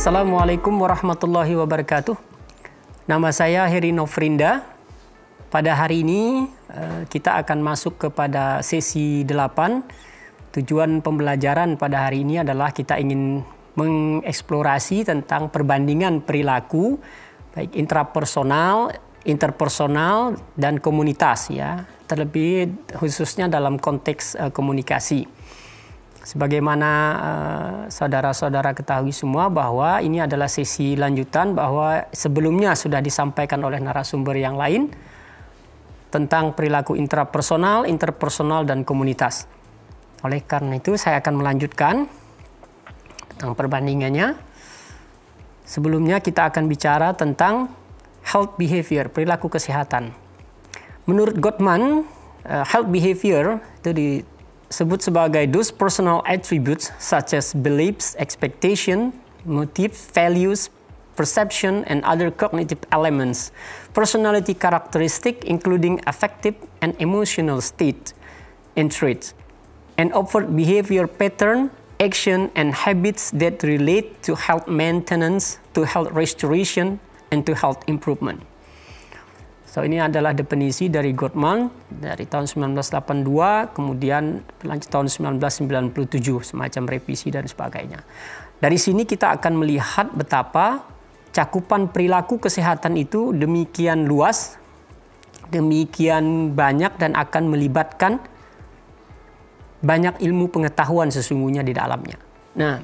Assalamualaikum warahmatullahi wabarakatuh. Nama saya Heri Nofrinda. Pada hari ini kita akan masuk kepada sesi 8. Tujuan pembelajaran pada hari ini adalah kita ingin mengeksplorasi tentang perbandingan perilaku baik intrapersonal, interpersonal, dan komunitas ya. Terlebih khususnya dalam konteks komunikasi. Sebagaimana saudara-saudara ketahui semua bahwa ini adalah sesi lanjutan bahwa sebelumnya sudah disampaikan oleh narasumber yang lain tentang perilaku intrapersonal, interpersonal, dan komunitas. Oleh karena itu saya akan melanjutkan tentang perbandingannya. Sebelumnya kita akan bicara tentang health behavior, perilaku kesehatan. Menurut Gottman, health behavior itu disebut sebagai those personal attributes such as beliefs, expectation, motive, values, perception, and other cognitive elements. Personality characteristic including affective and emotional state and traits. And overt behavior pattern, action, and habits that relate to health maintenance, to health restoration, and to health improvement. So ini adalah definisi dari Gottman dari tahun 1982, kemudian berlanjut tahun 1997, semacam revisi dan sebagainya. Dari sini kita akan melihat betapa cakupan perilaku kesehatan itu demikian luas, demikian banyak dan akan melibatkan banyak ilmu pengetahuan sesungguhnya di dalamnya. Nah,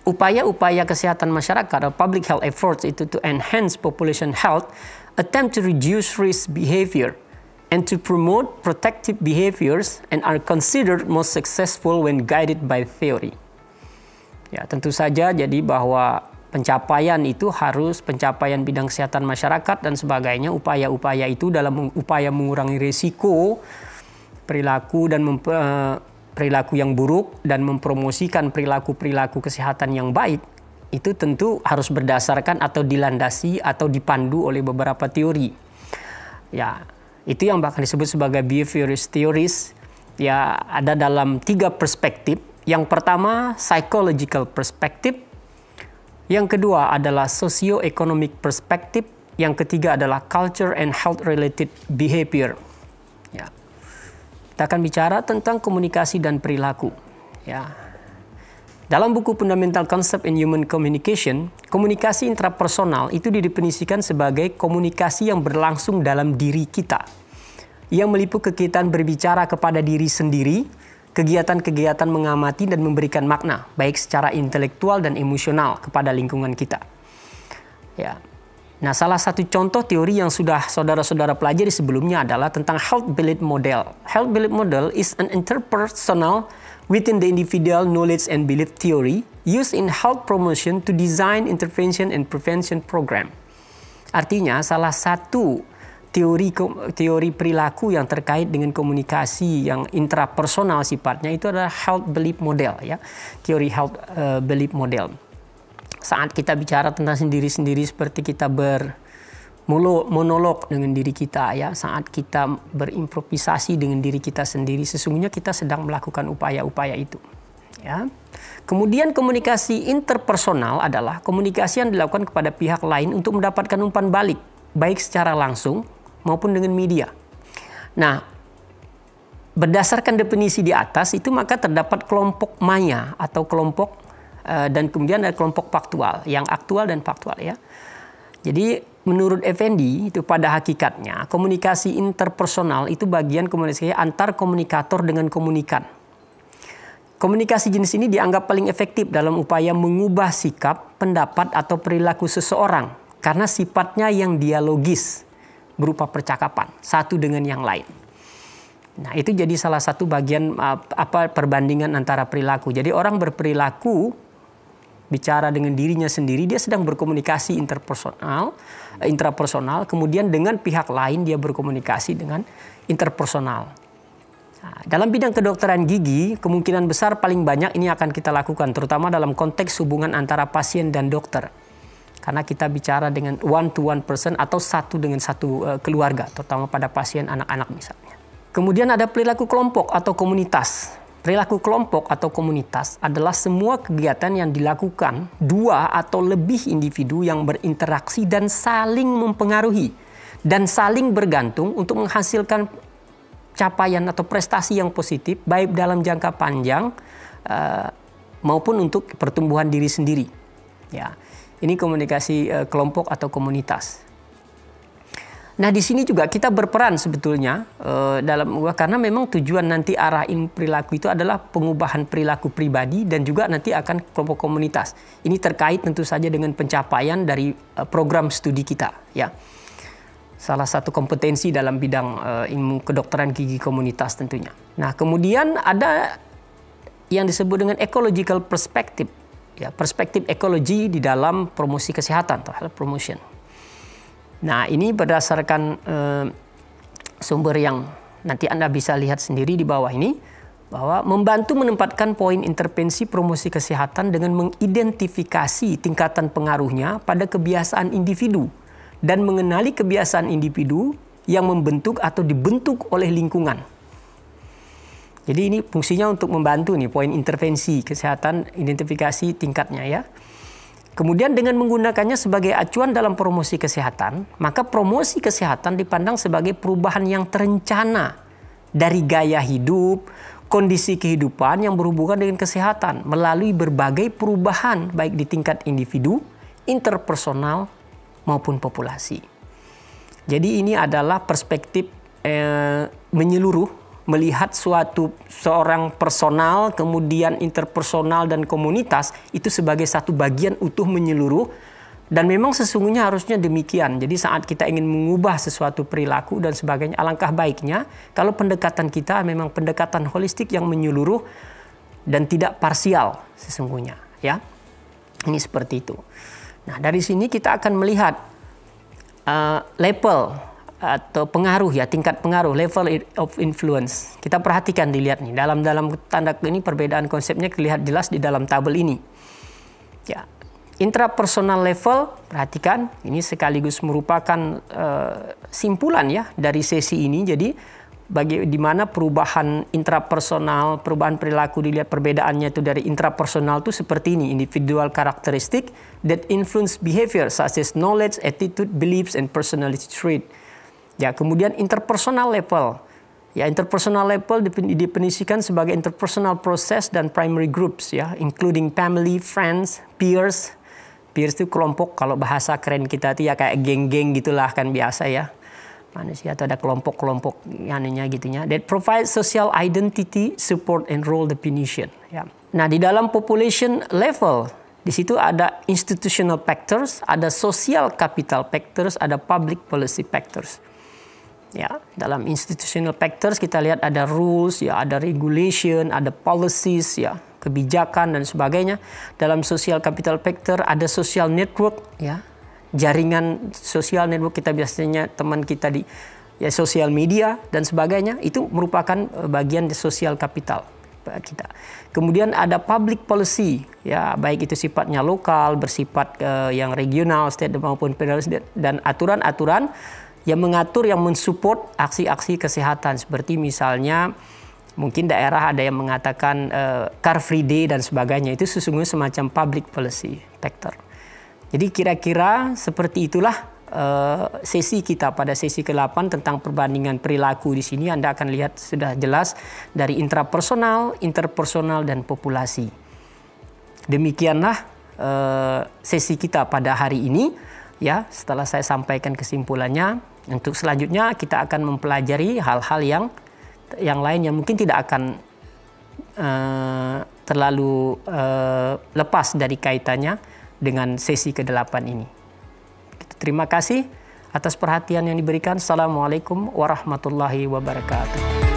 upaya-upaya kesehatan masyarakat atau public health efforts itu to enhance population health, attempt to reduce risk behavior, and to promote protective behaviors and are considered most successful when guided by theory. Ya, tentu saja jadi bahwa pencapaian itu harus pencapaian bidang kesehatan masyarakat dan sebagainya. Upaya-upaya itu dalam upaya mengurangi risiko perilaku dan perilaku yang buruk dan mempromosikan perilaku-perilaku kesehatan yang baik itu tentu harus berdasarkan atau dilandasi atau dipandu oleh beberapa teori. Ya, itu yang bahkan disebut sebagai behaviorist theories. Ya, ada dalam 3 perspektif. Yang pertama, psychological perspective. Yang kedua adalah socio-economic perspective. Yang ketiga adalah culture and health related behavior. Ya. Kita akan bicara tentang komunikasi dan perilaku. Ya. Dalam buku Fundamental Concept in Human Communication, komunikasi intrapersonal itu didefinisikan sebagai komunikasi yang berlangsung dalam diri kita, yang meliputi kegiatan berbicara kepada diri sendiri, kegiatan-kegiatan mengamati dan memberikan makna, baik secara intelektual dan emosional kepada lingkungan kita. Ya. Nah, salah satu contoh teori yang sudah saudara-saudara pelajari sebelumnya adalah tentang health belief model. Health belief model is an interpersonal within the individual knowledge and belief theory used in health promotion to design intervention and prevention program. Artinya, salah satu teori perilaku yang terkait dengan komunikasi yang intrapersonal sifatnya itu adalah health belief model, ya, teori health belief model. Saat kita bicara tentang sendiri-sendiri seperti kita bermonolog dengan diri kita, ya, saat kita berimprovisasi dengan diri kita sendiri, sesungguhnya kita sedang melakukan upaya-upaya itu. Ya. Kemudian komunikasi interpersonal adalah komunikasi yang dilakukan kepada pihak lain untuk mendapatkan umpan balik, baik secara langsung maupun dengan media. Nah, berdasarkan definisi di atas itu maka terdapat kelompok maya atau kelompok dan kemudian ada kelompok faktual, yang aktual dan faktual, ya. Jadi menurut Effendi itu pada hakikatnya komunikasi interpersonal itu bagian komunikasi antar komunikator dengan komunikan. Komunikasi jenis ini dianggap paling efektif dalam upaya mengubah sikap, pendapat atau perilaku seseorang karena sifatnya yang dialogis berupa percakapan satu dengan yang lain. Nah, itu jadi salah satu bagian perbandingan antara perilaku. Jadi orang berperilaku bicara dengan dirinya sendiri, dia sedang berkomunikasi intrapersonal, kemudian dengan pihak lain dia berkomunikasi dengan interpersonal. Nah, dalam bidang kedokteran gigi, kemungkinan besar paling banyak ini akan kita lakukan, terutama dalam konteks hubungan antara pasien dan dokter. Karena kita bicara dengan one-to-one person atau satu dengan satu keluarga, terutama pada pasien anak-anak misalnya. Kemudian ada perilaku kelompok atau komunitas. perilaku kelompok atau komunitas adalah semua kegiatan yang dilakukan dua atau lebih individu yang berinteraksi dan saling mempengaruhi dan saling bergantung untuk menghasilkan capaian atau prestasi yang positif baik dalam jangka panjang maupun untuk pertumbuhan diri sendiri. Ya, ini komunikasi kelompok atau komunitas. Nah, di sini juga kita berperan sebetulnya karena memang tujuan nanti arah perilaku itu adalah pengubahan perilaku pribadi dan juga nanti akan kelompok komunitas. Ini terkait tentu saja dengan pencapaian dari program studi kita, ya. Salah satu kompetensi dalam bidang ilmu kedokteran gigi komunitas tentunya. Nah, kemudian ada yang disebut dengan ecological perspective, ya, perspektif ekologi di dalam promosi kesehatan atau health promotion. Nah, ini berdasarkan sumber yang nanti Anda bisa lihat sendiri di bawah ini, bahwa membantu menempatkan poin intervensi promosi kesehatan dengan mengidentifikasi tingkatan pengaruhnya pada kebiasaan individu dan mengenali kebiasaan individu yang membentuk atau dibentuk oleh lingkungan. Jadi ini fungsinya untuk membantu nih poin intervensi kesehatan, identifikasi tingkatnya, ya. Kemudian dengan menggunakannya sebagai acuan dalam promosi kesehatan, maka promosi kesehatan dipandang sebagai perubahan yang terencana dari gaya hidup, kondisi kehidupan yang berhubungan dengan kesehatan melalui berbagai perubahan baik di tingkat individu, interpersonal, maupun populasi. Jadi ini adalah perspektif menyeluruh, melihat seorang personal, kemudian interpersonal dan komunitas itu sebagai satu bagian utuh menyeluruh, dan memang sesungguhnya harusnya demikian. Jadi saat kita ingin mengubah sesuatu perilaku dan sebagainya, alangkah baiknya kalau pendekatan kita memang pendekatan holistik yang menyeluruh dan tidak parsial sesungguhnya, ya. Ini seperti itu. Nah, dari sini kita akan melihat level atau pengaruh, ya, tingkat pengaruh, level of influence. Kita perhatikan, dilihat nih dalam tanda ini perbedaan konsepnya terlihat jelas di dalam tabel ini. Ya, intrapersonal level, perhatikan ini sekaligus merupakan simpulan, ya, dari sesi ini. Jadi di mana perubahan intrapersonal, perubahan perilaku dilihat perbedaannya itu dari intrapersonal itu seperti ini, individual characteristic that influence behavior such as knowledge, attitude, beliefs, and personality trait. Ya, kemudian interpersonal level. Ya, interpersonal level didefinisikan sebagai interpersonal process dan primary groups, ya, including family, friends, peers. Peers itu kelompok, kalau bahasa keren kita itu ya kayak geng-geng gitulah kan biasa, ya. Manusia atau ada kelompok-kelompok anehnya gitunya. That provide social identity, support, and role definition. Ya. Nah, di dalam population level, di situ ada institutional factors, ada social capital factors, ada public policy factors. Ya, dalam institutional factors kita lihat ada rules, ya, ada regulation, ada policies, ya, kebijakan dan sebagainya. Dalam social capital factor ada social network, ya. Jaringan sosial network kita biasanya teman kita di sosial media dan sebagainya, itu merupakan bagian di sosial kapital kita. Kemudian ada public policy, ya, baik itu sifatnya lokal, bersifat yang regional, state maupun federal, dan aturan-aturan yang mengatur, yang mensupport aksi-aksi kesehatan, seperti misalnya mungkin daerah ada yang mengatakan car free day dan sebagainya, itu sesungguhnya semacam public policy factor. Jadi kira-kira seperti itulah sesi kita pada sesi ke-8 tentang perbandingan perilaku. Di sini Anda akan lihat sudah jelas dari intrapersonal, interpersonal, dan populasi. Demikianlah sesi kita pada hari ini, ya. Setelah saya sampaikan kesimpulannya, untuk selanjutnya kita akan mempelajari hal-hal yang lain yang mungkin tidak akan terlalu lepas dari kaitannya dengan sesi ke-8 ini. Terima kasih atas perhatian yang diberikan. Assalamualaikum warahmatullahi wabarakatuh.